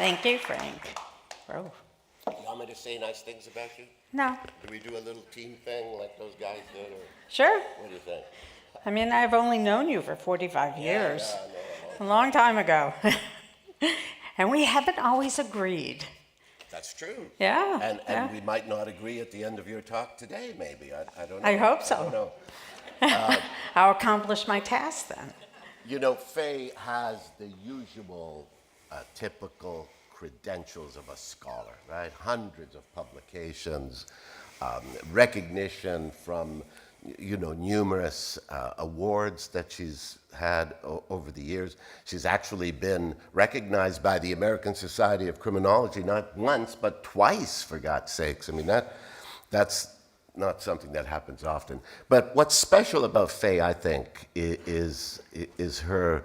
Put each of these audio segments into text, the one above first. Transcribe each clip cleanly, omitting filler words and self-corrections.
Thank you, Frank. Oh. You want me to say nice things about you? No. Do we do a little team thing like those guys did, or Sure. what do you think? I mean, I've only known you for 45 years. Yeah, A long time ago. And we haven't always agreed. That's true. Yeah. And yeah. we might not agree at the end of your talk today, maybe. I don't know. I hope so. I don't know. I'll accomplish my task then. You know, Faye has the usual typical credentials of a scholar, right? Hundreds of publications, recognition from, you know, numerous awards that she's had over the years. She's actually been recognized by the American Society of Criminology not once, but twice, for God's sakes. I mean, that's not something that happens often. But what's special about Faye, I think, is her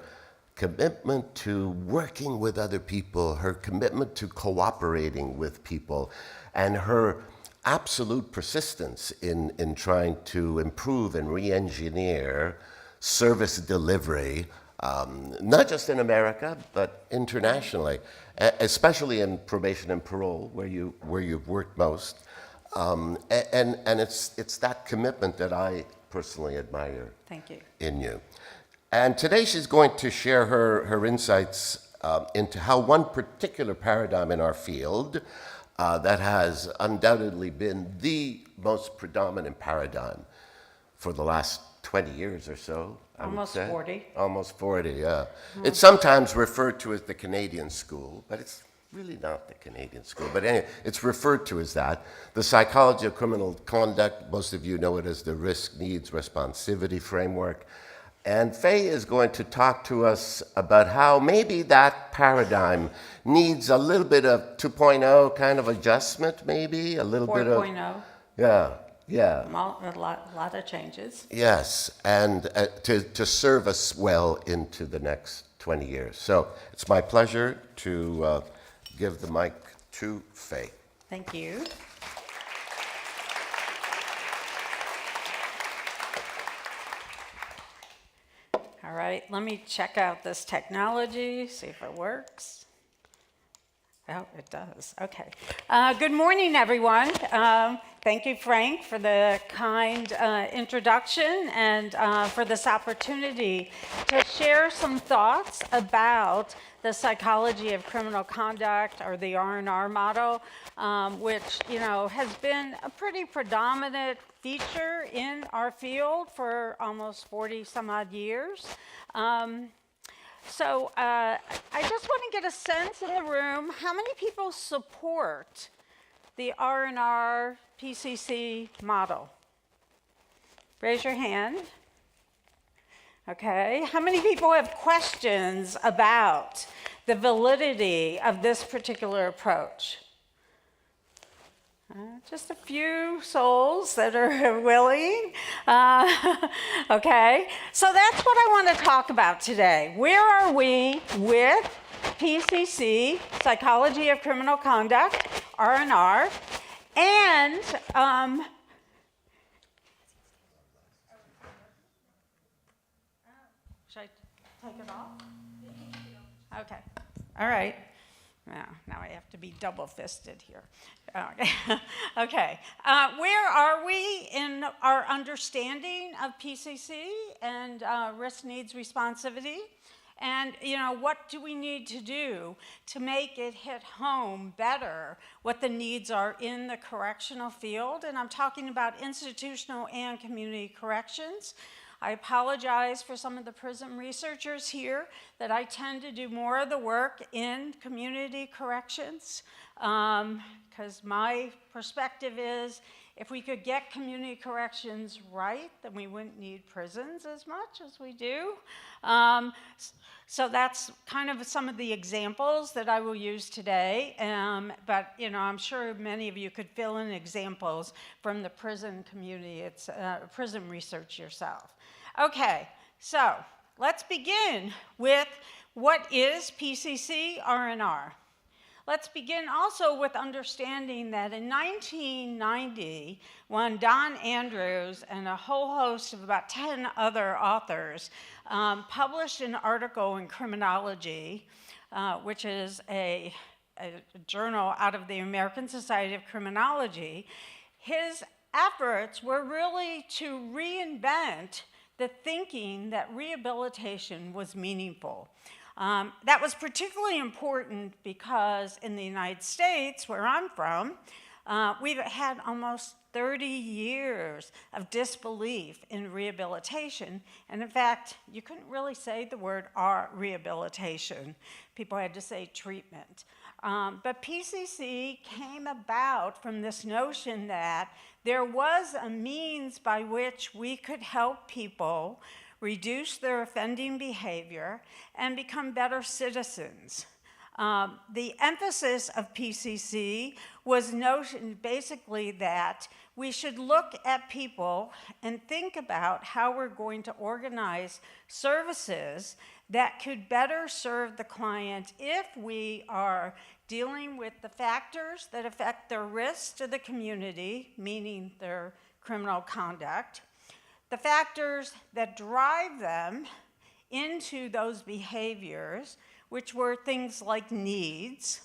commitment to working with other people, her commitment to cooperating with people, and her absolute persistence in trying to improve and re-engineer service delivery, not just in America, but internationally, especially in probation and parole, where you've worked most. And it's that commitment that I personally admire. Thank you. In you. And today she's going to share her insights into how one particular paradigm in our field that has undoubtedly been the most predominant paradigm for the last 20 years or so. Almost 40. Almost 40, yeah. It's sometimes referred to as the Canadian school, but it's really not the Canadian school. But anyway, it's referred to as that. The psychology of criminal conduct, most of you know it as the Risk-Need-Responsivity framework. And Faye is going to talk to us about how maybe that paradigm needs a little bit of 2.0 kind of adjustment, maybe, a little bit of... 4.0. Yeah. A lot of changes. Yes, and to serve us well into the next 20 years. So it's my pleasure to give the mic to Faye. Thank you. All right, let me check out this technology, see if it works. Oh, it does. Okay. Good morning, everyone. Thank you, Frank, for the kind introduction and for this opportunity to share some thoughts about the psychology of criminal conduct, or the R&R model, which, you know, has been a pretty predominant feature in our field for almost 40 some odd years. So I just want to get a sense in the room, how many people support the R&R PCC model? Raise your hand. Okay, how many people have questions about the validity of this particular approach? Just a few souls that are willing. Okay, so that's what I want to talk about today. Where are we with PCC, Psychology of Criminal Conduct, R&R, and should I take it off? Okay, all right. Now I have to be double-fisted here. Okay. Where are we in our understanding of PCC and risk-needs-responsivity? And, you know, what do we need to do to make it hit home better what the needs are in the correctional field? And I'm talking about institutional and community corrections. I apologize for some of the PRISM researchers here that I tend to do more of the work in community corrections, because my perspective is if we could get community corrections right, then we wouldn't need prisons as much as we do. So that's kind of some of the examples that I will use today. But, you know, I'm sure many of you could fill in examples from the prison community, it's prison research yourself. Okay, so let's begin with what is PCC R&R. Let's begin also with understanding that in 1990, when Don Andrews and a whole host of about 10 other authors published an article in Criminology, which is a a journal out of the American Society of Criminology, his efforts were really to reinvent the thinking that rehabilitation was meaningful. That was particularly important because in the United States, where I'm from, we've had almost 30 years of disbelief in rehabilitation. And in fact, you couldn't really say the word rehabilitation. People had to say treatment. But PCC came about from this notion that there was a means by which we could help people reduce their offending behavior and become better citizens. The emphasis of PCC was notion basically that we should look at people and think about how we're going to organize services that could better serve the client if we are dealing with the factors that affect their risk to the community, meaning their criminal conduct, the factors that drive them into those behaviors, which were things like needs,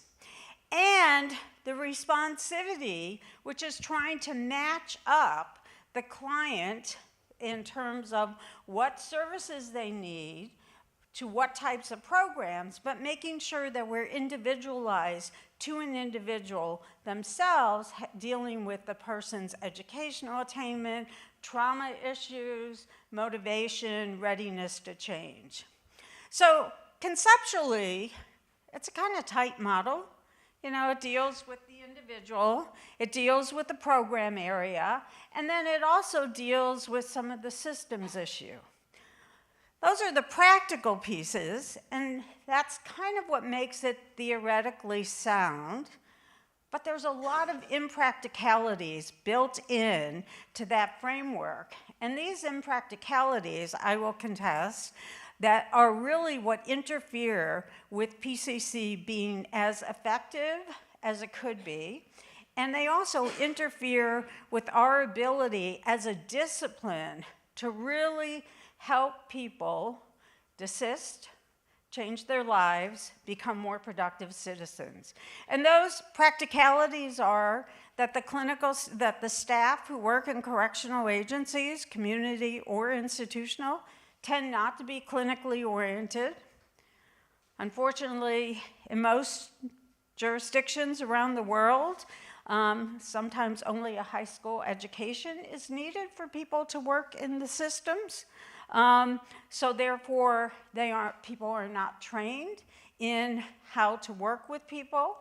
and the responsivity, which is trying to match up the client in terms of what services they need to what types of programs, but making sure that we're individualized to an individual themselves, dealing with the person's educational attainment, trauma issues, motivation, readiness to change. So conceptually, it's a kind of tight model. You know, it deals with the individual, it deals with the program area, and then it also deals with some of the systems issue. Those are the practical pieces, and that's kind of what makes it theoretically sound. But there's a lot of impracticalities built in to that framework. And these impracticalities, I will contest, that are really what interfere with PCC being as effective as it could be. And they also interfere with our ability as a discipline to really help people desist, change their lives, become more productive citizens. And those practicalities are that the staff who work in correctional agencies, community or institutional, tend not to be clinically oriented. Unfortunately, in most jurisdictions around the world, sometimes only a high school education is needed for people to work in the systems. So therefore, people are not trained in how to work with people.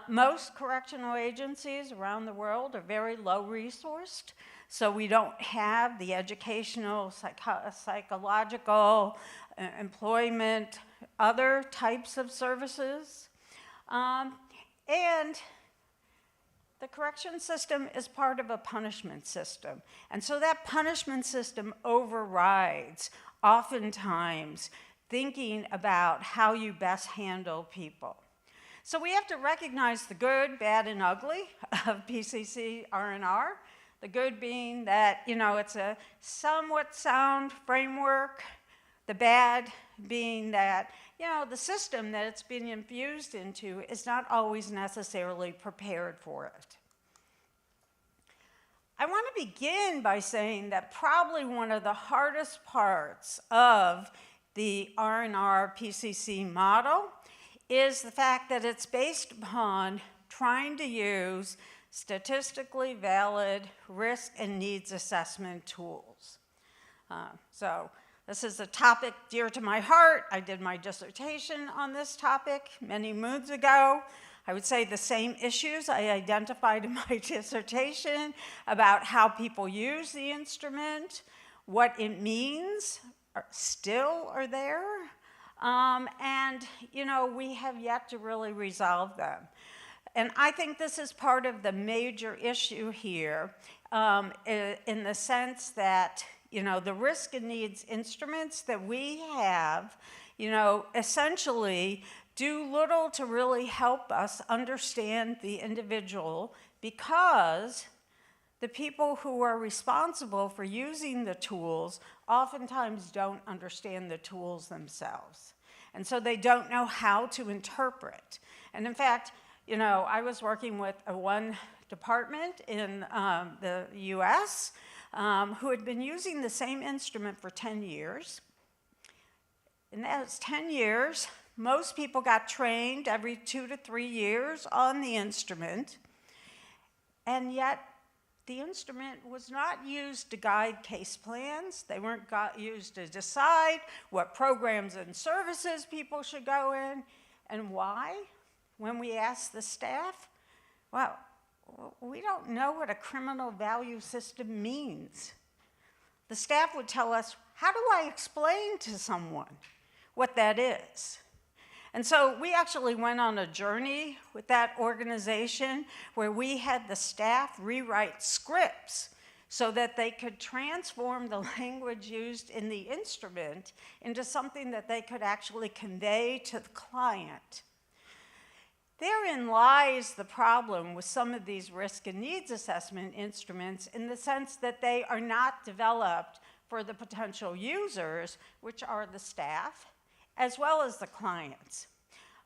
Most correctional agencies around the world are very low resourced, so we don't have the educational, psychological, employment, other types of services. And the correction system is part of a punishment system. And so that punishment system overrides, oftentimes, thinking about how you best handle people. So we have to recognize the good, bad, and ugly of PCC R&R. The good being that, you know, it's a somewhat sound framework. The bad being that, you know, the system that it's being infused into is not always necessarily prepared for it. I want to begin by saying that probably one of the hardest parts of the R&R PCC model is the fact that it's based upon trying to use statistically valid risk and needs assessment tools. So this is a topic dear to my heart. I did my dissertation on this topic many moons ago. I would say the same issues I identified in my dissertation about how people use the instrument, what it means, still are there. And, you know, we have yet to really resolve them. And I think this is part of the major issue here in the sense that, you know, the risk and needs instruments that we have, you know, essentially do little to really help us understand the individual because the people who are responsible for using the tools oftentimes don't understand the tools themselves. And so they don't know how to interpret. And in fact, you know, I was working with one department in the US who had been using the same instrument for 10 years. In those 10 years, most people got trained every 2 to 3 years on the instrument, and yet the instrument was not used to guide case plans. They weren't used to decide what programs and services people should go in. And why? When we asked the staff, well, we don't know what a criminal value system means. The staff would tell us, how do I explain to someone what that is? And so we actually went on a journey with that organization where we had the staff rewrite scripts so that they could transform the language used in the instrument into something that they could actually convey to the client. Therein lies the problem with some of these risk and needs assessment instruments, in the sense that they are not developed for the potential users, which are the staff, as well as the clients.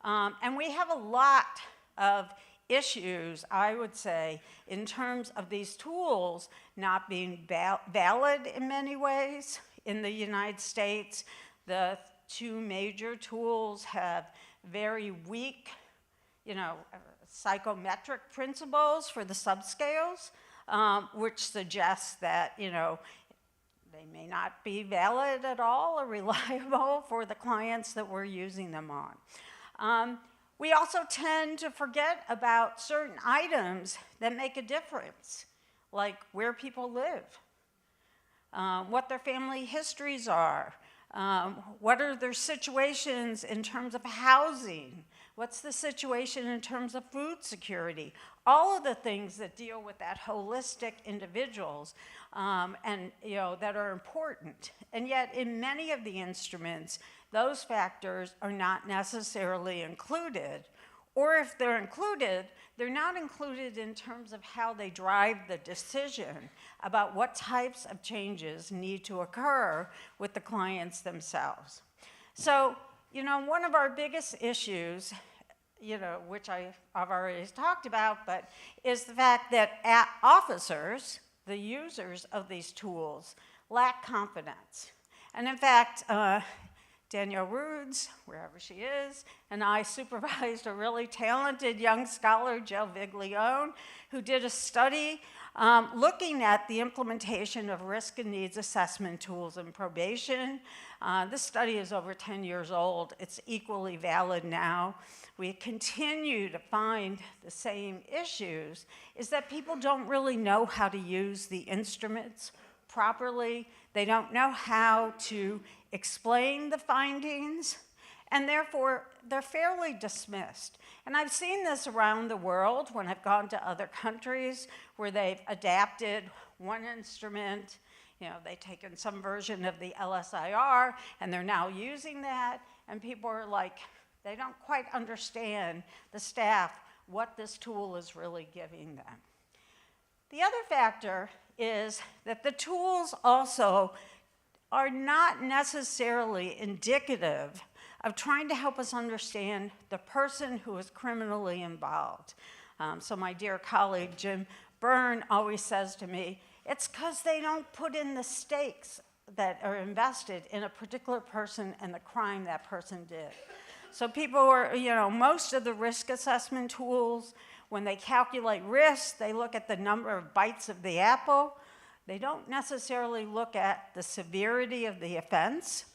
And we have a lot of issues, I would say, in terms of these tools not being valid in many ways. In the United States, the two major tools have very weak, you know, psychometric principles for the subscales, which suggests that, you know, they may not be valid at all or reliable for the clients that we're using them on. We also tend to forget about certain items that make a difference, like where people live, what their family histories are, what are their situations in terms of housing, what's the situation in terms of food security, all of the things that deal with that holistic individuals and, you know, that are important. And yet in many of the instruments, those factors are not necessarily included, or if they're included, they're not included in terms of how they drive the decision about what types of changes need to occur with the clients themselves. So, you know, one of our biggest issues, you know, which I've already talked about, but is the fact that officers, the users of these tools, lack confidence. And in fact, Danielle Rudes, wherever she is, and I supervised a really talented young scholar, Jill Viglione, who did a study looking at the implementation of risk and needs assessment tools in probation. This study is over 10 years old. It's equally valid now. We continue to find the same issues, is that people don't really know how to use the instruments properly. They don't know how to explain the findings, and therefore they're fairly dismissed. And I've seen this around the world when I've gone to other countries where they've adapted one instrument, you know, they've taken some version of the LSIR and they're now using that, and people are like, they don't quite understand, the staff, what this tool is really giving them. The other factor is that the tools also are not necessarily indicative of trying to help us understand the person who is criminally involved. So my dear colleague, Jim Byrne, always says to me, it's because they don't put in the stakes that are invested in a particular person and the crime that person did. So people are, you know, most of the risk assessment tools, when they calculate risk, they look at the number of bites of the apple. They don't necessarily look at the severity of the offense,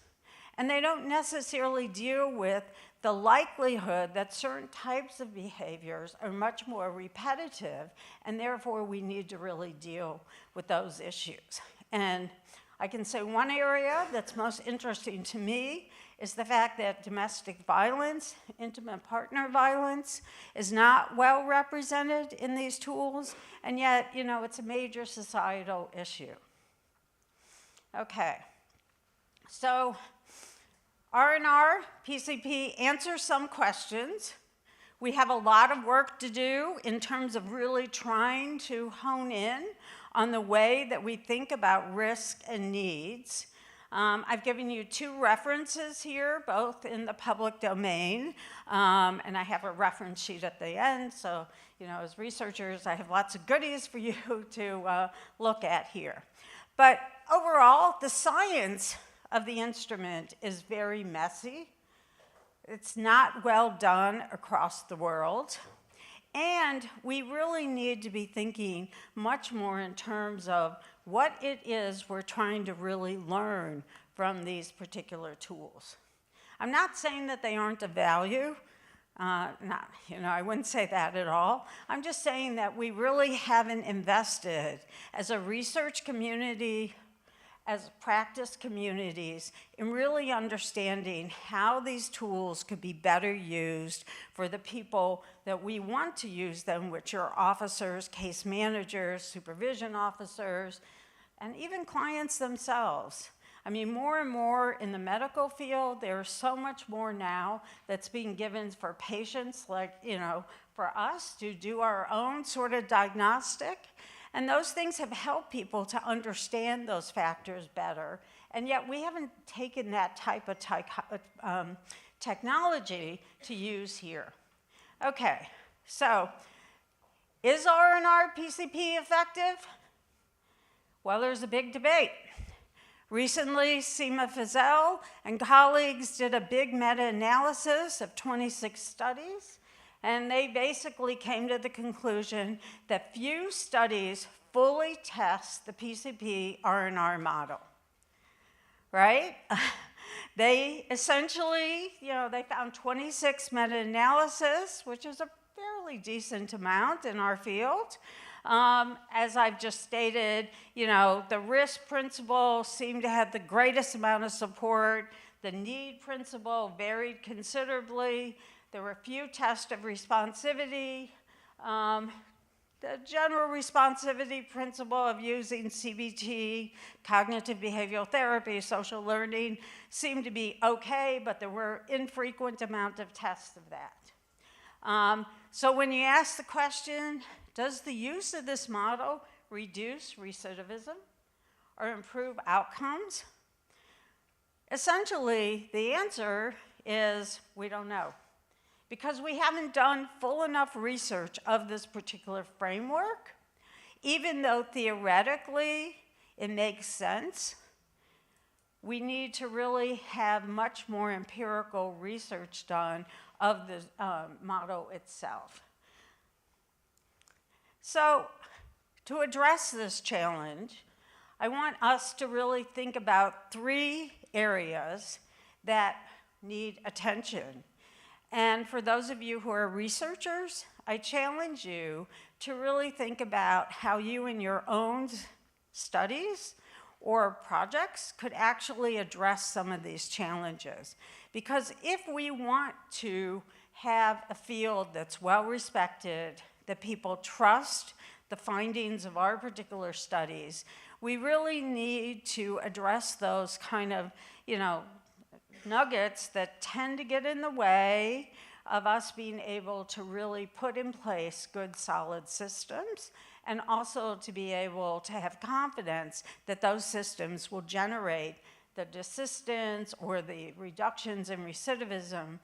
and they don't necessarily deal with the likelihood that certain types of behaviors are much more repetitive, and therefore we need to really deal with those issues. And I can say one area that's most interesting to me is the fact that domestic violence, intimate partner violence, is not well represented in these tools, and yet, you know, it's a major societal issue. Okay, so R&R, PCP answers some questions. We have a lot of work to do in terms of really trying to hone in on the way that we think about risk and needs. I've given you 2 references here, both in the public domain, and I have a reference sheet at the end, so as researchers, I have lots of goodies for you to look at here. But overall, the science of the instrument is very messy. It's not well done across the world. And we really need to be thinking much more in terms of what it is we're trying to really learn from these particular tools. I'm not saying that they aren't of value. I wouldn't say that at all. I'm just saying that we really haven't invested as a research community, as practice communities, in really understanding how these tools could be better used for the people that we want to use them, which are officers, case managers, supervision officers, and even clients themselves. I mean, more and more in the medical field, there's so much more now that's being given for patients, like, for us to do our own sort of diagnostic. And those things have helped people to understand those factors better. And yet we haven't taken that type of technology to use here. Okay, so is R&R PCP effective? Well, there's a big debate. Recently, Seema Fazell and colleagues did a big meta-analysis of 26 studies, and they basically came to the conclusion that few studies fully test the PCP R&R model, right? They essentially, they found 26 meta-analysis, which is a fairly decent amount in our field. As I've just stated, the risk principle seemed to have the greatest amount of support. The need principle varied considerably. There were few tests of responsivity. The general responsivity principle of using CBT, cognitive behavioral therapy, social learning, seemed to be okay, but there were infrequent amount of tests of that. So when you ask the question, does the use of this model reduce recidivism or improve outcomes? Essentially, the answer is we don't know, because we haven't done full enough research of this particular framework. Even though theoretically it makes sense, we need to really have much more empirical research done of the model itself. So to address this challenge, I want us to really think about 3 areas that need attention. And for those of you who are researchers, I challenge you to really think about how you in your own studies or projects could actually address some of these challenges. Because if we want to have a field that's well respected, that people trust the findings of our particular studies, we really need to address those kind of, nuggets that tend to get in the way of us being able to really put in place good, solid systems, and also to be able to have confidence that those systems will generate the desistance or the reductions in recidivism,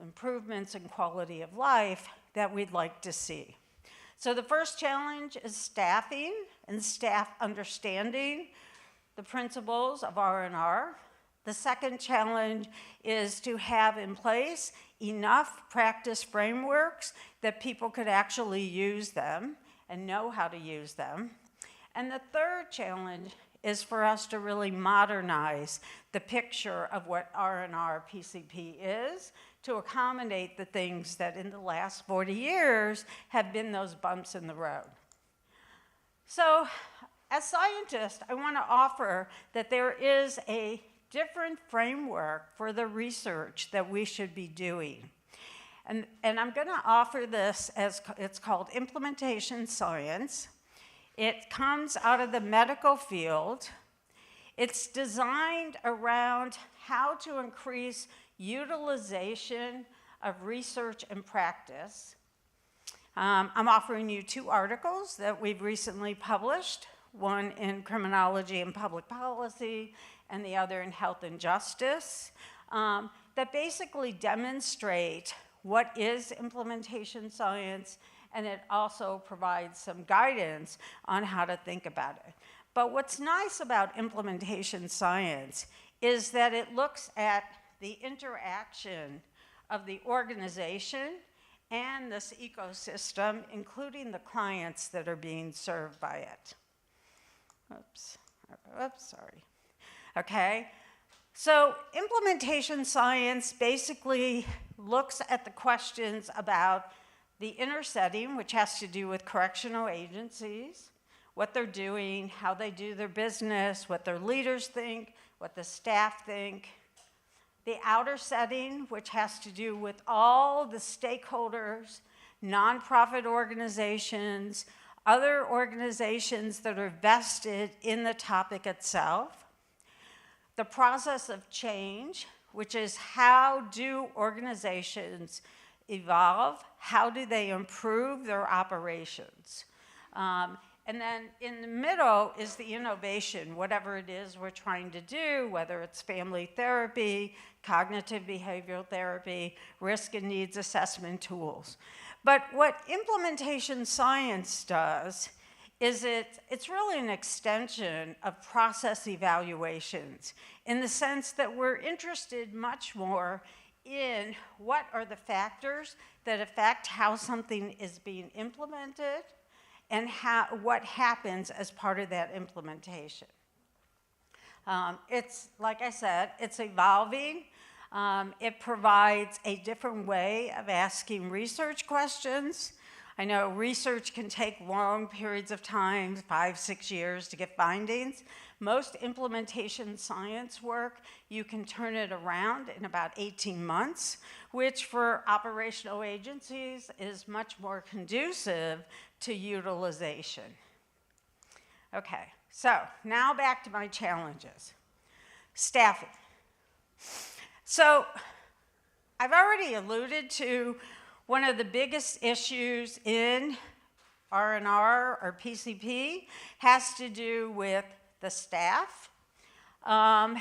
improvements in quality of life that we'd like to see. So the first challenge is staffing and staff understanding the principles of R&R. The second challenge is to have in place enough practice frameworks that people could actually use them and know how to use them. And the third challenge is for us to really modernize the picture of what R&R PCP is to accommodate the things that in the last 40 years have been those bumps in the road. So as scientists, I want to offer that there is a different framework for the research that we should be doing. And I'm going to offer this as it's called implementation science. It comes out of the medical field. It's designed around how to increase utilization of research and practice. I'm offering you 2 articles that we've recently published. one in criminology and public policy, and the other in health and justice, that basically demonstrate what is implementation science, and it also provides some guidance on how to think about it. But what's nice about implementation science is that it looks at the interaction of the organization and this ecosystem, including the clients that are being served by it. Oops, sorry. Okay, so implementation science basically looks at the questions about the inner setting, which has to do with correctional agencies, what they're doing, how they do their business, what their leaders think, what the staff think. The outer setting, which has to do with all the stakeholders, nonprofit organizations, other organizations that are vested in the topic itself. The process of change, which is how do organizations evolve? How do they improve their operations? And then in the middle is the innovation, whatever it is we're trying to do, whether it's family therapy, cognitive behavioral therapy, risk and needs assessment tools. But what implementation science does is it's really an extension of process evaluations in the sense that we're interested much more in what are the factors that affect how something is being implemented and what happens as part of that implementation. It's, like I said, it's evolving. It provides a different way of asking research questions. I know research can take long periods of time, 5, 6 years to get findings. Most implementation science work, you can turn it around in about 18 months, which for operational agencies is much more conducive to utilization. Okay, so now back to my challenges. Staffing. So I've already alluded to one of the biggest issues in R&R or PCP has to do with the staff and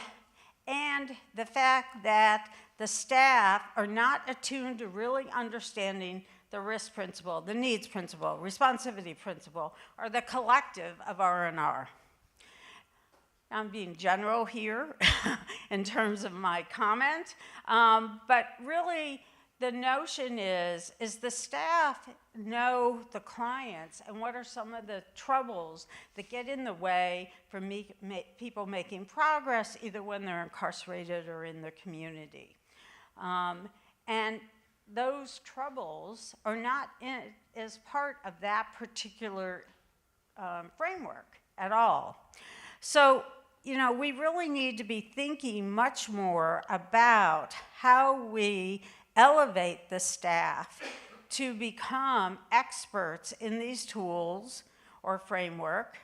the fact that the staff are not attuned to really understanding the risk principle, the needs principle, responsivity principle, or the collective of R&R. I'm being general here in terms of my comment, but really the notion is the staff know the clients and what are some of the troubles that get in the way for people making progress either when they're incarcerated or in the community. And those troubles are not as part of that particular framework at all. So, you know, we really need to be thinking much more about how we elevate the staff to become experts in these tools or framework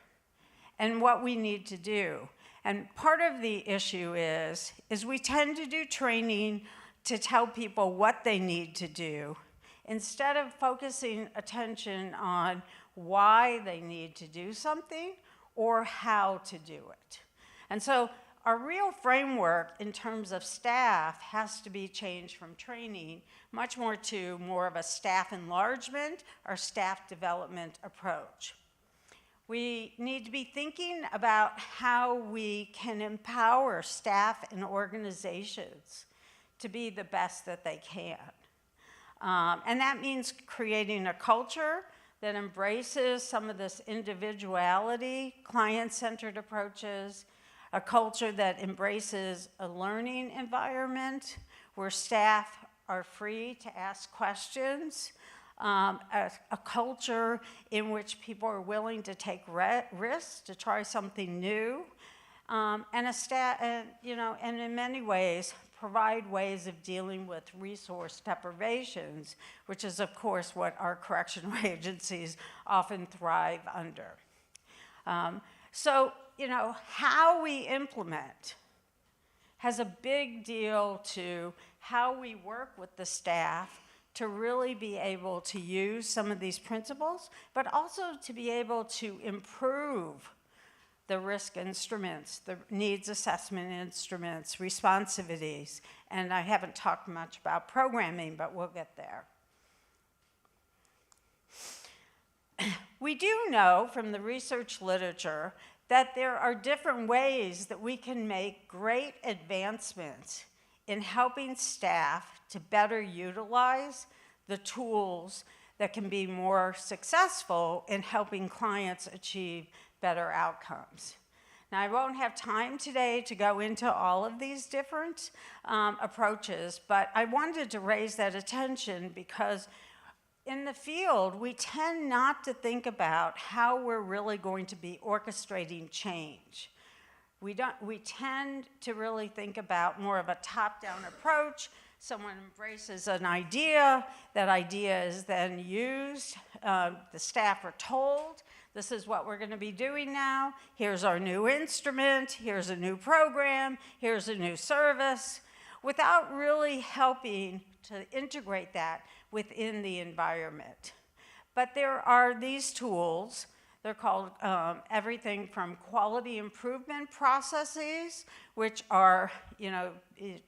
and what we need to do. And part of the issue is we tend to do training to tell people what they need to do instead of focusing attention on why they need to do something or how to do it. And so our real framework in terms of staff has to be changed from training much more to more of a staff enlargement or staff development approach. We need to be thinking about how we can empower staff and organizations to be the best that they can. And that means creating a culture that embraces some of this individuality, client-centered approaches, a culture that embraces a learning environment where staff are free to ask questions, a culture in which people are willing to take risks, to try something new, and in many ways provide ways of dealing with resource deprivations, which is of course what our correctional agencies often thrive under. So, you know, how we implement has a big deal to how we work with the staff to really be able to use some of these principles, but also to be able to improve the risk instruments, the needs assessment instruments, responsivities, and I haven't talked much about programming, but we'll get there. We do know from the research literature that there are different ways that we can make great advancements in helping staff to better utilize the tools that can be more successful in helping clients achieve better outcomes. Now, I won't have time today to go into all of these different approaches, but I wanted to raise that attention because in the field, we tend not to think about how we're really going to be orchestrating change. We tend to really think about more of a top-down approach. Someone embraces an idea, that idea is then used. The staff are told, this is what we're going to be doing now. Here's our new instrument, here's a new program, here's a new service, without really helping to integrate that within the environment. But there are these tools, they're called everything from quality improvement processes, which are,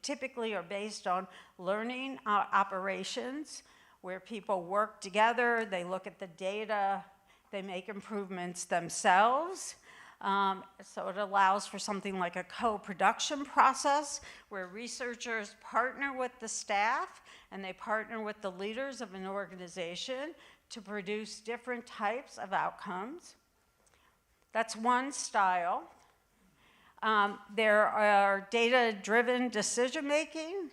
typically are based on learning operations, where people work together, they look at the data, they make improvements themselves. So it allows for something like a co-production process where researchers partner with the staff and they partner with the leaders of an organization to produce different types of outcomes. That's one style. There are data-driven decision-making.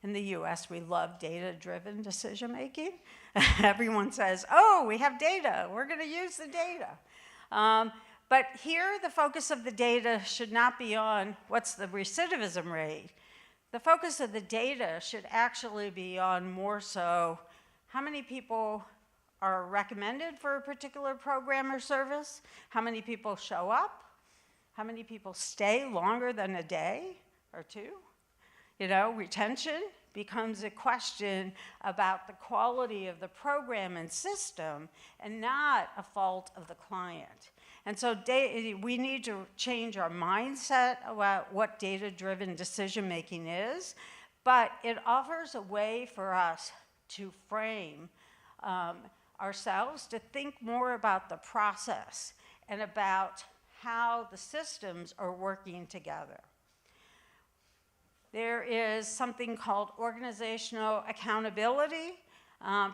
In the US, we love data-driven decision-making. Everyone says, oh, we have data, we're gonna use the data. But here, the focus of the data should not be on what's the recidivism rate. The focus of the data should actually be on more so how many people are recommended for a particular program or service, how many people show up, how many people stay longer than a day or two. Retention becomes a question about the quality of the program and system and not a fault of the client. And so we need to change our mindset about what data-driven decision-making is, but it offers a way for us to frame ourselves to think more about the process and about how the systems are working together. There is something called organizational accountability,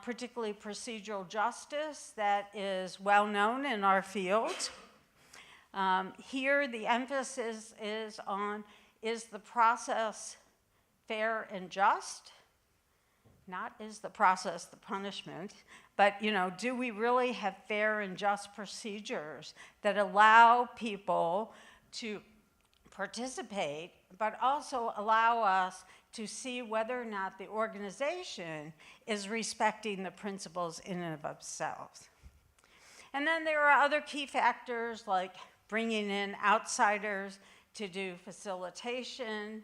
particularly procedural justice, that is well known in our field. Here, the emphasis is on, is the process fair and just? Not is the process the punishment, but do we really have fair and just procedures that allow people to participate, but also allow us to see whether or not the organization is respecting the principles in and of themselves. And then there are other key factors like bringing in outsiders to do facilitation.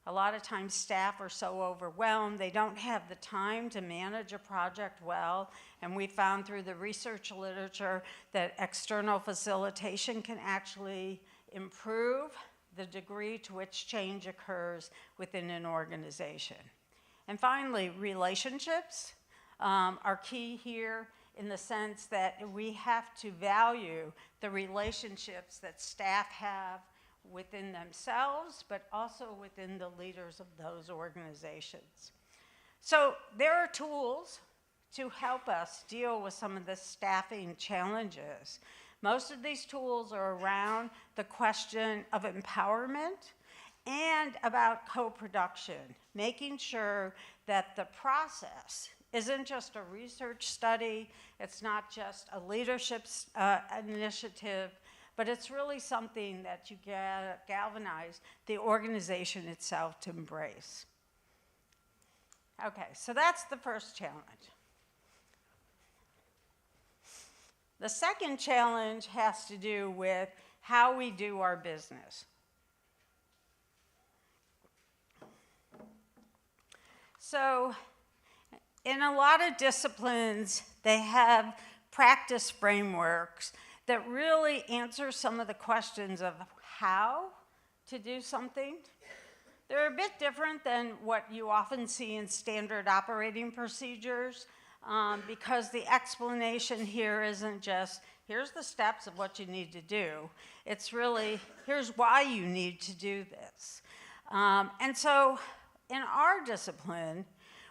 A lot of times staff are so overwhelmed, they don't have the time to manage a project well, and we found through the research literature that external facilitation can actually improve the degree to which change occurs within an organization. And finally, relationships are key here in the sense that we have to value the relationships that staff have within themselves, but also within the leaders of those organizations. So there are tools to help us deal with some of the staffing challenges. Most of these tools are around the question of empowerment and about co-production, making sure that the process isn't just a research study, it's not just a leadership initiative, but it's really something that you galvanize the organization itself to embrace. Okay, so that's the first challenge. The second challenge has to do with how we do our business. So, in a lot of disciplines, they have practice frameworks that really answer some of the questions of how to do something. They're a bit different than what you often see in standard operating procedures, because the explanation here isn't just, here's the steps of what you need to do. It's really, here's why you need to do this. And so in our discipline,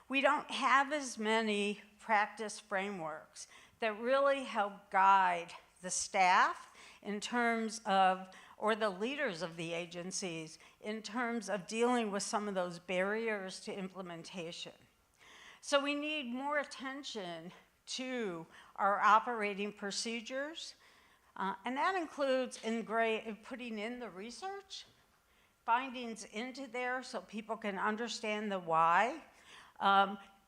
we don't have as many practice frameworks that really help guide the staff in terms of, or the leaders of the agencies, in terms of dealing with some of those barriers to implementation. So we need more attention to our operating procedures, and that includes putting in the research, findings into there so people can understand the why,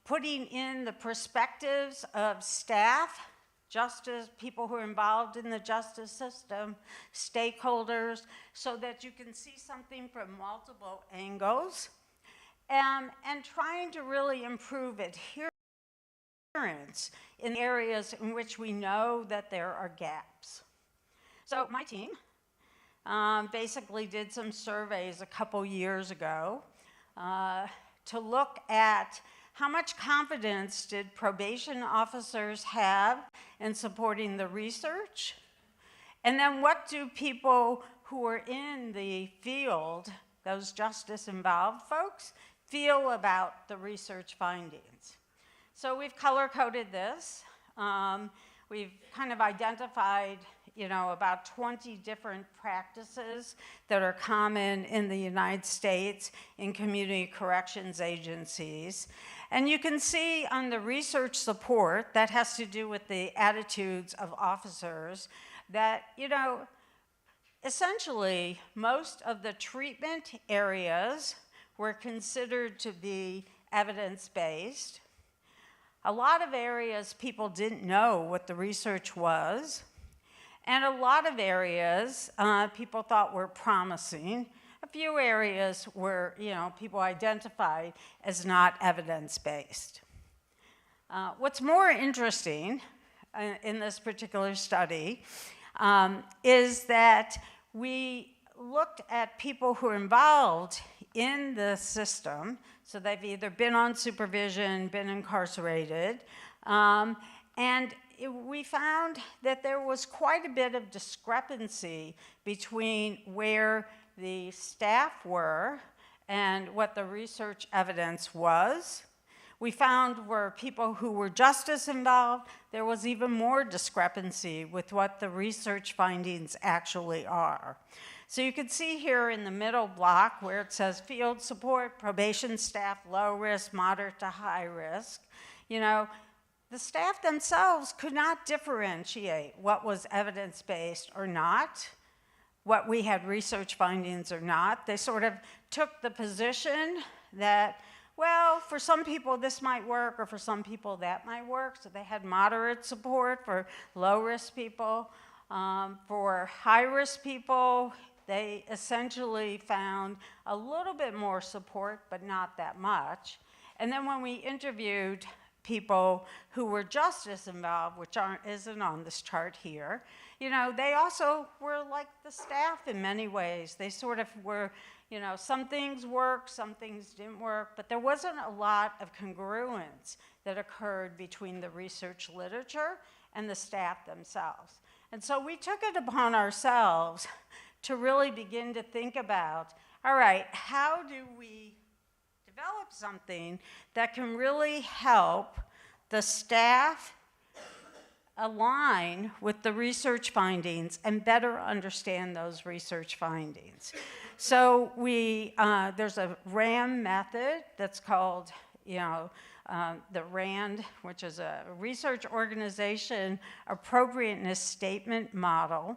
putting in the perspectives of staff, justice, people who are involved in the justice system, stakeholders, so that you can see something from multiple angles, and trying to really improve adherence in areas in which we know that there are gaps. So my team basically did some surveys a couple years ago to look at how much confidence did probation officers have in supporting the research? And then what do people who are in the field, those justice-involved folks, feel about the research findings? So we've color-coded this. We've kind of identified, about 20 different practices that are common in the United States in community corrections agencies. And you can see on the research support, that has to do with the attitudes of officers, that, essentially most of the treatment areas were considered to be evidence-based. A lot of areas people didn't know what the research was. And a lot of areas people thought were promising. A few areas were, people identified as not evidence-based. What's more interesting in this particular study is that we looked at people who are involved in the system, so they've either been on supervision, been incarcerated, and we found that there was quite a bit of discrepancy between where the staff were and what the research evidence was. We found where people who were justice involved, there was even more discrepancy with what the research findings actually are. So you can see here in the middle block where it says field support, probation staff, low risk, moderate to high risk. The staff themselves could not differentiate what was evidence-based or not, what we had research findings or not. They sort of took the position that, well, for some people this might work, or for some people that might work. So they had moderate support for low-risk people. For high-risk people, they essentially found a little bit more support, but not that much. And then when we interviewed people who were justice involved, which isn't on this chart here, they also were like the staff in many ways. They sort of were, some things worked, some things didn't work, but there wasn't a lot of congruence that occurred between the research literature and the staff themselves. And so we took it upon ourselves to really begin to think about, all right, how do we develop something that can really help the staff align with the research findings and better understand those research findings. So there's a RAM method that's called, the RAND, which is a research organization appropriateness statement model.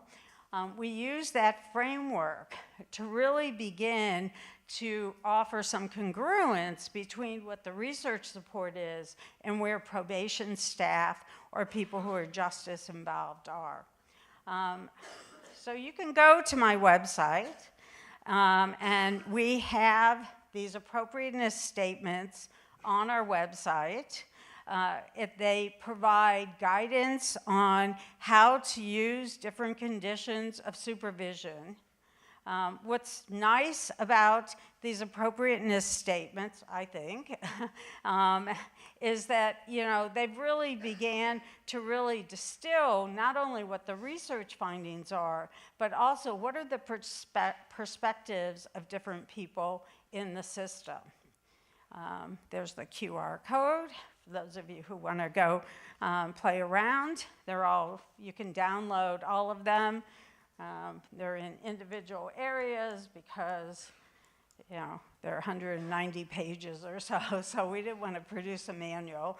We use that framework to really begin to offer some congruence between what the research support is and where probation staff or people who are justice involved are. So you can go to my website, and we have these appropriateness statements on our website. They provide guidance on how to use different conditions of supervision. What's nice about these appropriateness statements, I think, is that, they've really began to really distill not only what the research findings are, but also what are the perspectives of different people in the system. There's the QR code. For those of you who want to go play around, you can download all of them. They're in individual areas because, there are 190 pages or so we didn't want to produce a manual.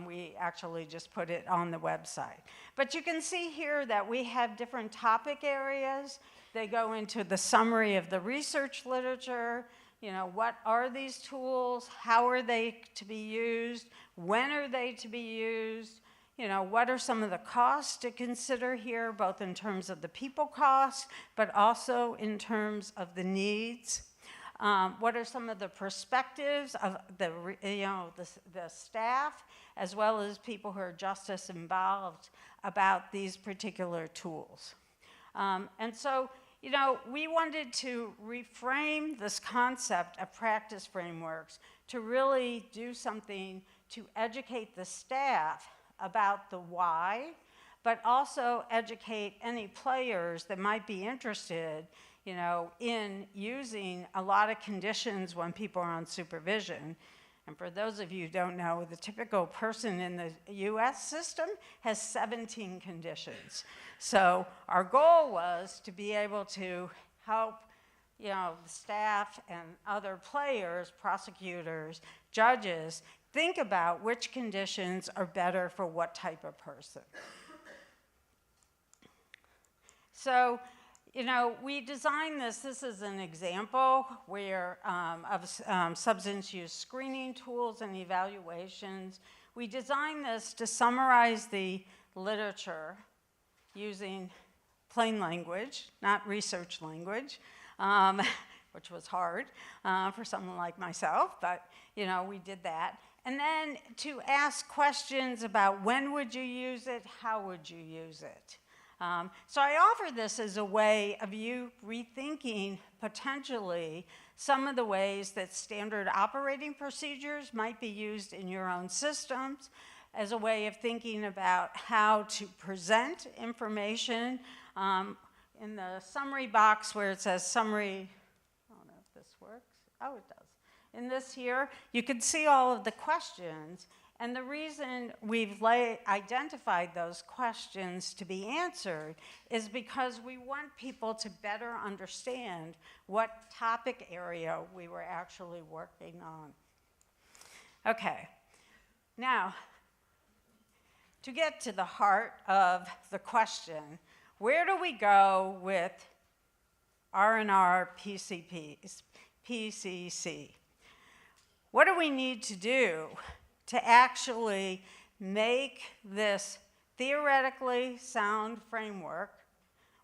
We actually just put it on the website. But you can see here that we have different topic areas. They go into the summary of the research literature. What are these tools? How are they to be used? When are they to be used? What are some of the costs to consider here, both in terms of the people costs, but also in terms of the needs? What are some of the perspectives of the staff, as well as people who are just as involved about these particular tools? And so, we wanted to reframe this concept of practice frameworks to really do something to educate the staff about the why, but also educate any players that might be interested, in using a lot of conditions when people are on supervision. And for those of you who don't know, the typical person in the US system has 17 conditions. So our goal was to be able to help, the staff and other players, prosecutors, judges, think about which conditions are better for what type of person. So, we designed this. This is an example of substance use screening tools and evaluations. We designed this to summarize the literature using plain language, not research language, which was hard for someone like myself, but we did that. And then to ask questions about when would you use it, how would you use it? So I offer this as a way of you rethinking potentially some of the ways that standard operating procedures might be used in your own systems, as a way of thinking about how to present information. In the summary box where it says summary, I don't know if this works. Oh, it does. In this here, you can see all of the questions. And the reason we've identified those questions to be answered is because we want people to better understand what topic area we were actually working on. Okay, now, to get to the heart of the question, where do we go with R&R PCC? What do we need to do to actually make this theoretically sound framework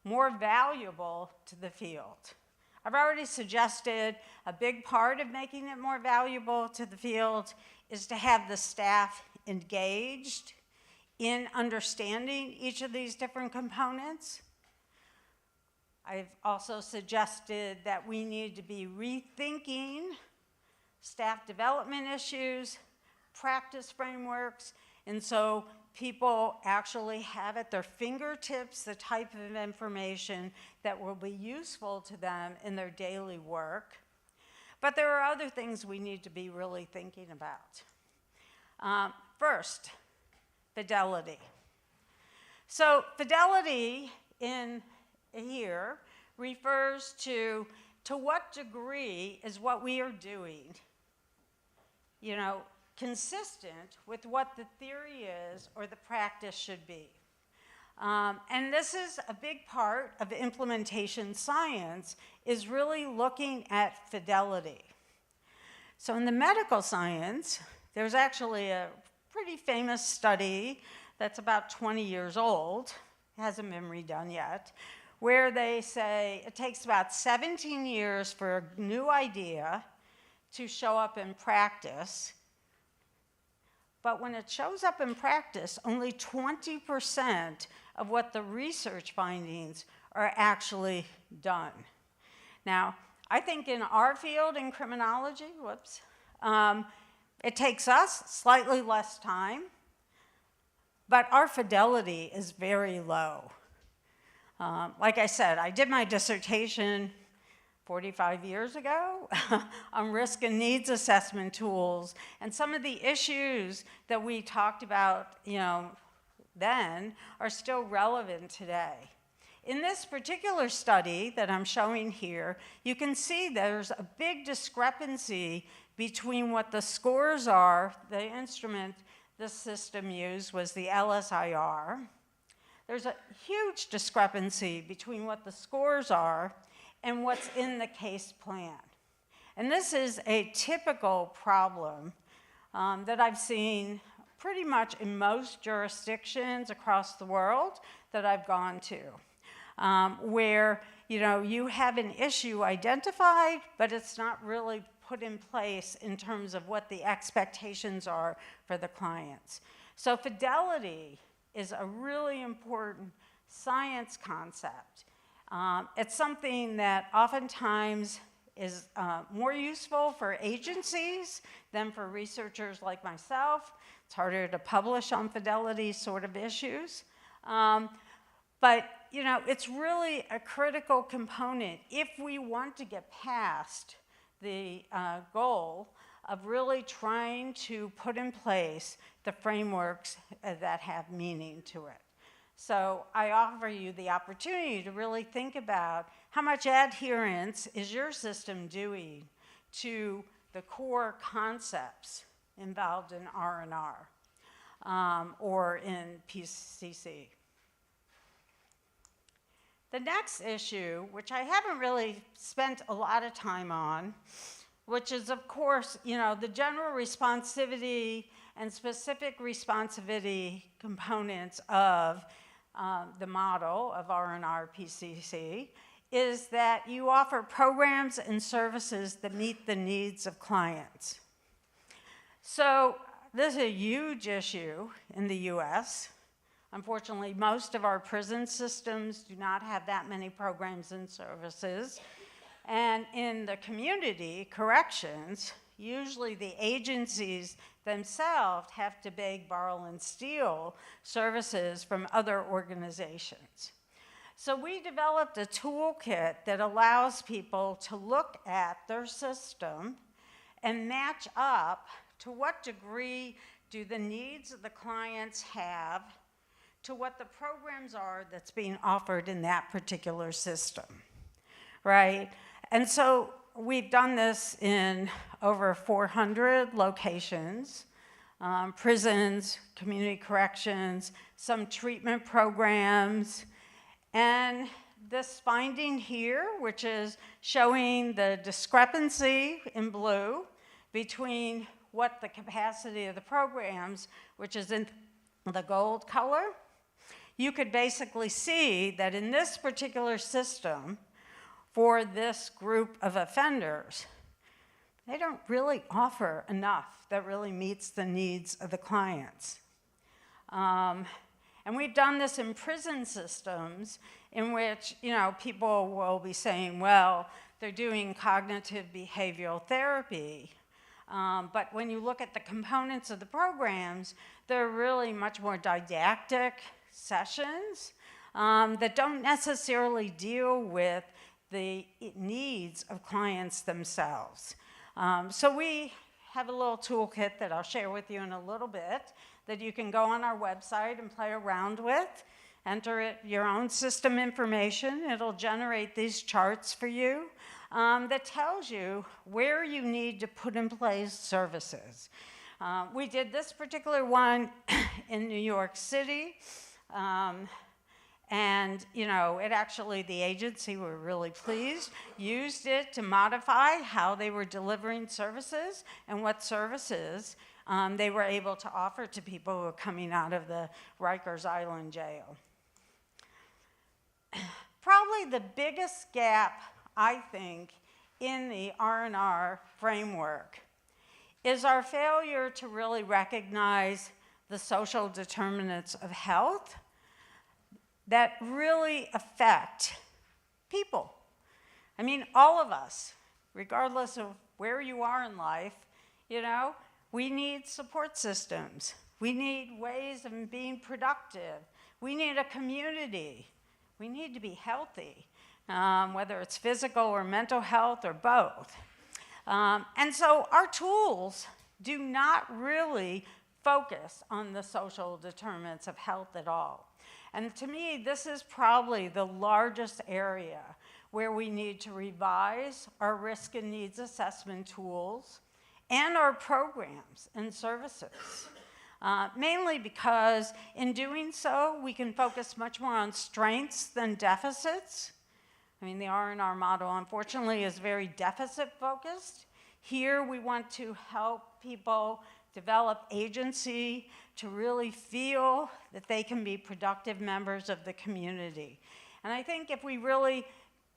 more valuable to the field? I've already suggested a big part of making it more valuable to the field is to have the staff engaged in understanding each of these different components. I've also suggested that we need to be rethinking staff development issues, practice frameworks, and so people actually have at their fingertips the type of information that will be useful to them in their daily work. But there are other things we need to be really thinking about. First, fidelity. So fidelity in here refers to what degree is what we are doing, consistent with what the theory is or the practice should be. And this is a big part of implementation science, is really looking at fidelity. So in the medical science, there's actually a pretty famous study that's about 20 years old, hasn't been redone yet, where they say it takes about 17 years for a new idea to show up in practice, but when it shows up in practice, only 20% of what the research findings are actually done. Now, I think in our field in criminology, it takes us slightly less time, but our fidelity is very low. Like I said, I did my dissertation 45 years ago on risk and needs assessment tools, and some of the issues that we talked about, then are still relevant today. In this particular study that I'm showing here, you can see there's a big discrepancy between what the scores are. The instrument this system used was the LSIR. There's a huge discrepancy between what the scores are and what's in the case plan. And this is a typical problem that I've seen pretty much in most jurisdictions across the world that I've gone to, where you have an issue identified, but it's not really put in place in terms of what the expectations are for the clients. So fidelity is a really important science concept. It's something that oftentimes is more useful for agencies than for researchers like myself. It's harder to publish on fidelity sort of issues. But it's really a critical component if we want to get past the goal of really trying to put in place the frameworks that have meaning to it. So I offer you the opportunity to really think about how much adherence is your system doing to the core concepts involved in R&R or in PCC. The next issue, which I haven't really spent a lot of time on, which is, of course, the general responsivity and specific responsivity components of the model of R&R PCC, is that you offer programs and services that meet the needs of clients. So this is a huge issue in the US. Unfortunately, most of our prison systems do not have that many programs and services. And in the community corrections, usually the agencies themselves have to beg, borrow, and steal services from other organizations. So we developed a toolkit that allows people to look at their system and match up to what degree do the needs of the clients have to what the programs are that's being offered in that particular system, right? And so we've done this in over 400 locations, prisons, community corrections, some treatment programs, and this finding here, which is showing the discrepancy in blue between what the capacity of the programs, which is in the gold color, you could basically see that in this particular system, for this group of offenders, they don't really offer enough that really meets the needs of the clients. And we've done this in prison systems in which, people will be saying, well, they're doing cognitive behavioral therapy. But when you look at the components of the programs, they're really much more didactic sessions that don't necessarily deal with the needs of clients themselves. So we have a little toolkit that I'll share with you in a little bit that you can go on our website and play around with. Enter your own system information. It'll generate these charts for you that tells you where you need to put in place services. We did this particular one in New York City. And, it actually, the agency were really pleased, used it to modify how they were delivering services and what services they were able to offer to people who were coming out of the Rikers Island jail. Probably the biggest gap, I think, in the R&R framework is our failure to really recognize the social determinants of health that really affect people. I mean, all of us, regardless of where you are in life, you know, we need support systems. We need ways of being productive. We need a community. We need to be healthy, whether it's physical or mental health or both. And so our tools do not really focus on the social determinants of health at all. And to me, this is probably the largest area where we need to revise our risk and needs assessment tools and our programs and services. Mainly because in doing so, we can focus much more on strengths than deficits. I mean, the R&R model, unfortunately, is very deficit-focused. Here, we want to help people develop agency to really feel that they can be productive members of the community. And I think if we really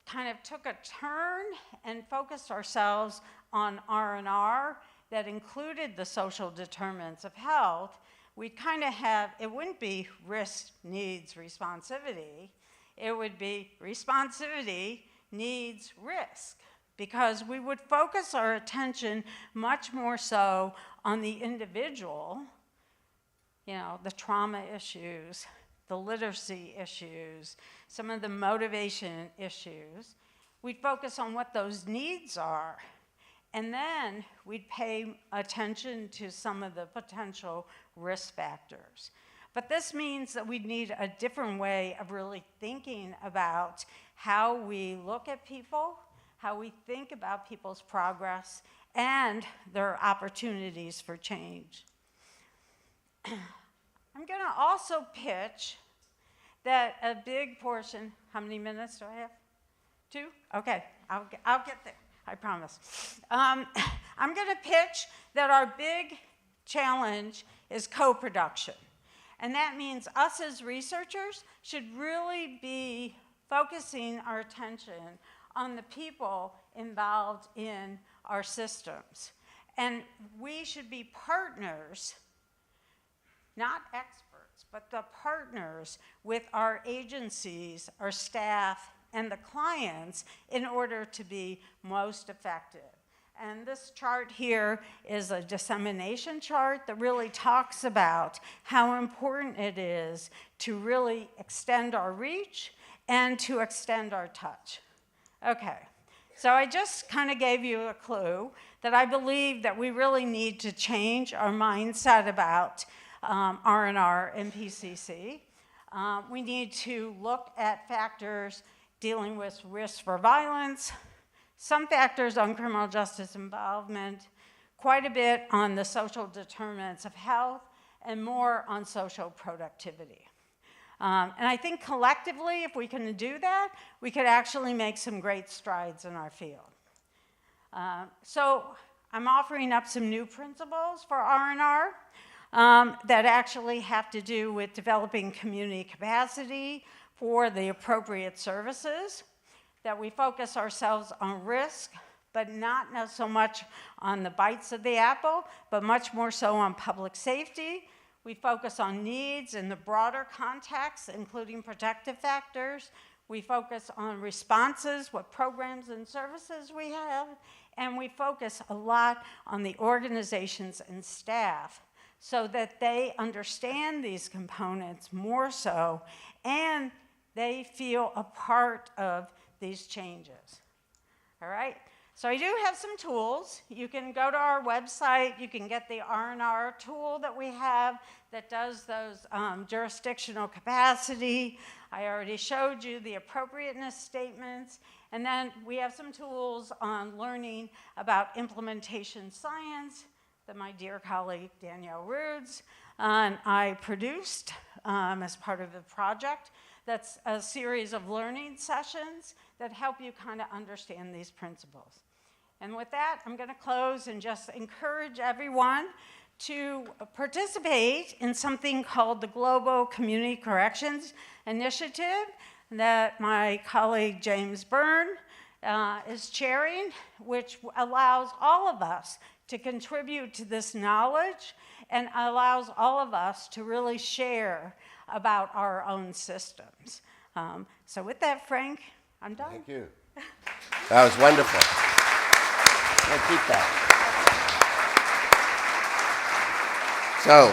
kind of took a turn and focused ourselves on R&R that included the social determinants of health, we'd kind of have, it wouldn't be risk, needs, responsivity. It would be responsivity, needs, risk, because we would focus our attention much more so on the individual, you know, the trauma issues, the literacy issues, some of the motivation issues. We'd focus on what those needs are, and then we'd pay attention to some of the potential risk factors. But this means that we need a different way of really thinking about how we look at people, how we think about people's progress, and their opportunities for change. I'm going to also pitch that a big portion, how many minutes do I have? 2? Okay, I'll get there, I promise. I'm going to pitch that our big challenge is co-production. And that means us as researchers should really be focusing our attention on the people involved in our systems. And we should be partners, not experts, but the partners with our agencies, our staff, and the clients in order to be most effective. And this chart here is a dissemination chart that really talks about how important it is to really extend our reach and to extend our touch. Okay, so I just kind of gave you a clue that I believe that we really need to change our mindset about R&R and PCC. We need to look at factors dealing with risk for violence, some factors on criminal justice involvement, quite a bit on the social determinants of health, and more on social productivity. And I think collectively, if we can do that, we could actually make some great strides in our field. So I'm offering up some new principles for R&R that actually have to do with developing community capacity for the appropriate services, that we focus ourselves on risk, but not so much on the bites of the apple, but much more so on public safety. We focus on needs in the broader context, including protective factors. We focus on responses, what programs and services we have, and we focus a lot on the organizations and staff so that they understand these components more so, and they feel a part of these changes. All right? So I do have some tools. You can go to our website. You can get the R&R tool that we have that does those jurisdictional capacity. I already showed you the appropriateness statements. And then we have some tools on learning about implementation science that my dear colleague Danielle Rudes and I produced as part of the project. That's a series of learning sessions that help you kind of understand these principles. And with that, I'm going to close and just encourage everyone to participate in something called the Global Community Corrections Initiative that my colleague James Byrne is chairing, which allows all of us to contribute to this knowledge and allows all of us to really share about our own systems. So with that, Frank, I'm done. Thank you. That was wonderful. And keep that. So,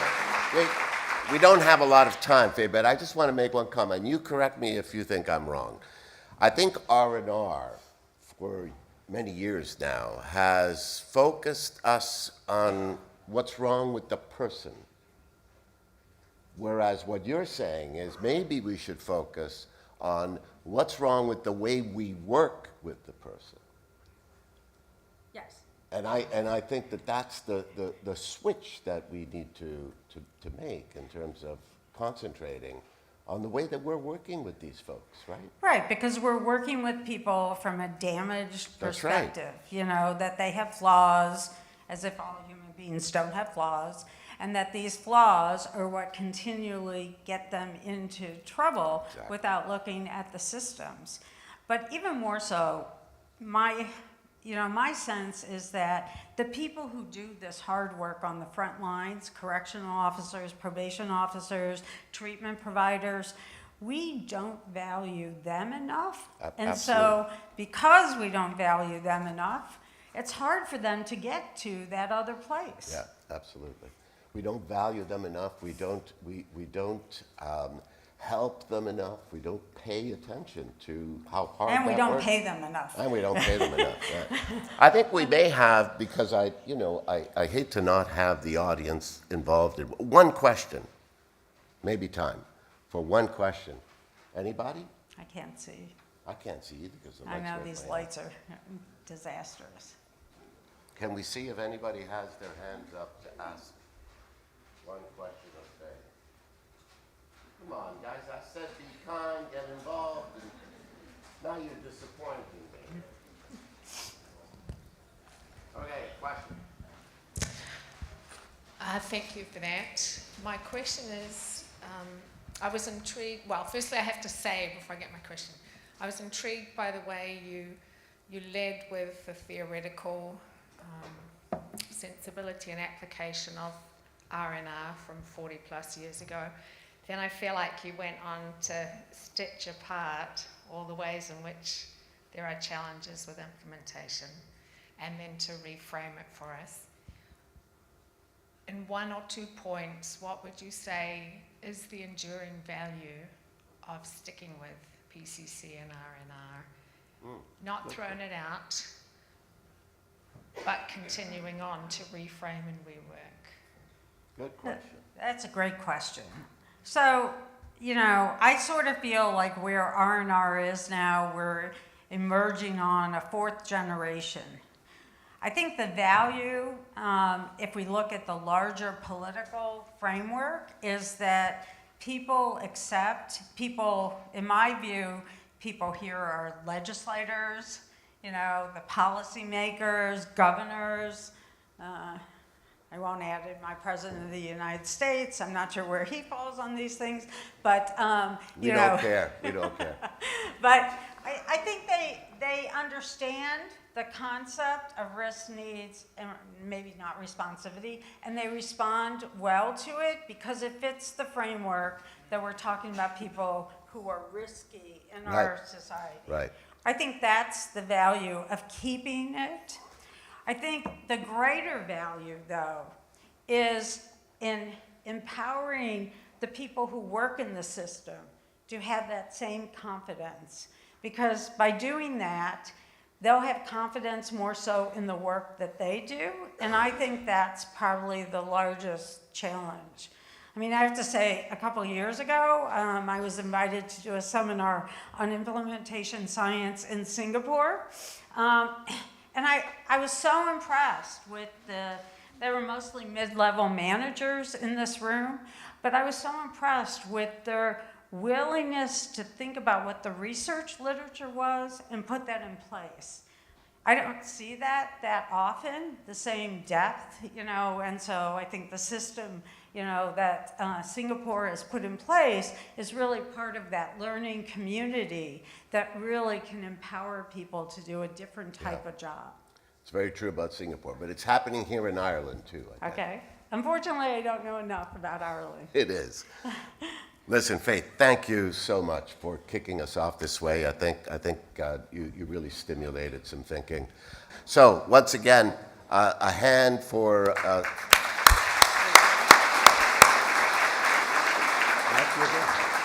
we don't have a lot of time, Faye, but I just want to make one comment. You correct me if you think I'm wrong. I think R&R, for many years now, has focused us on what's wrong with the person. Whereas what you're saying is maybe we should focus on what's wrong with the way we work with the person. Yes. And I think that that's the switch that we need to make in terms of concentrating on the way that we're working with these folks, right? Right, because we're working with people from a damaged That's right. perspective, you know, that they have flaws, as if all human beings don't have flaws, and that these flaws are what continually get them into trouble Exactly. without looking at the systems. But even more so, my sense is that the people who do this hard work on the front lines, correctional officers, probation officers, treatment providers, we don't value them enough. And so because we don't value them enough, it's hard for them to get to that other place. Yeah, absolutely. We don't value them enough. We don't help them enough. We don't pay attention to how hard And we that don't works. pay them enough. And we don't pay them enough. Yeah. I think we may have, because I hate to not have the audience involved in one question, maybe time for one question. Anybody? I can't see. I can't see either because the I lights know are in these my lights are disastrous. Can we see if anybody has their hands up to ask one question of Faye? Come on, guys. I said be kind, get involved, and now you're disappointing me. Okay, question. Thank you for that. My question is, I was intrigued, well, firstly I have to say before I get my question, I was intrigued by the way you led with the theoretical sensibility and application of R&R from 40 plus years ago. Then I feel like you went on to stitch apart all the ways in which there are challenges with implementation and then to reframe it for us. In one or 2 points, what would you say is the enduring value of sticking with PCC and R&R? Not throwing it out, but continuing on to reframe and rework. Good question. That's a great question. So, I sort of feel like where R&R is now, we're emerging on a fourth generation. I think the value, if we look at the larger political framework, is that people, in my view, people here are legislators, the policymakers, governors. I won't add in my President of the United States. I'm not sure where he falls on these things, but We don't care. We don't care. But I think they understand the concept of risk needs and maybe not responsivity, and they respond well to it because it fits the framework that we're talking about people who are risky in our society. Right. I think that's the value of keeping it. I think the greater value, though, is in empowering the people who work in the system to have that same confidence. Because by doing that, they'll have confidence more so in the work that they do. And I think that's probably the largest challenge. I mean, I have to say, a couple of years ago, I was invited to do a seminar on implementation science in Singapore. And I was so impressed with there were mostly mid-level managers in this room, but I was so impressed with their willingness to think about what the research literature was and put that in place. I don't see that often, the same depth, and so I think the system that Singapore has put in place is really part of that learning community that really can empower people to do a different type of job. It's very true about Singapore, but it's happening here in Ireland too, I think. Okay. Unfortunately, I don't know enough about Ireland. It is. Listen, Faye, thank you so much for kicking us off this way. I think you really stimulated some thinking. So once again, a hand for. That's your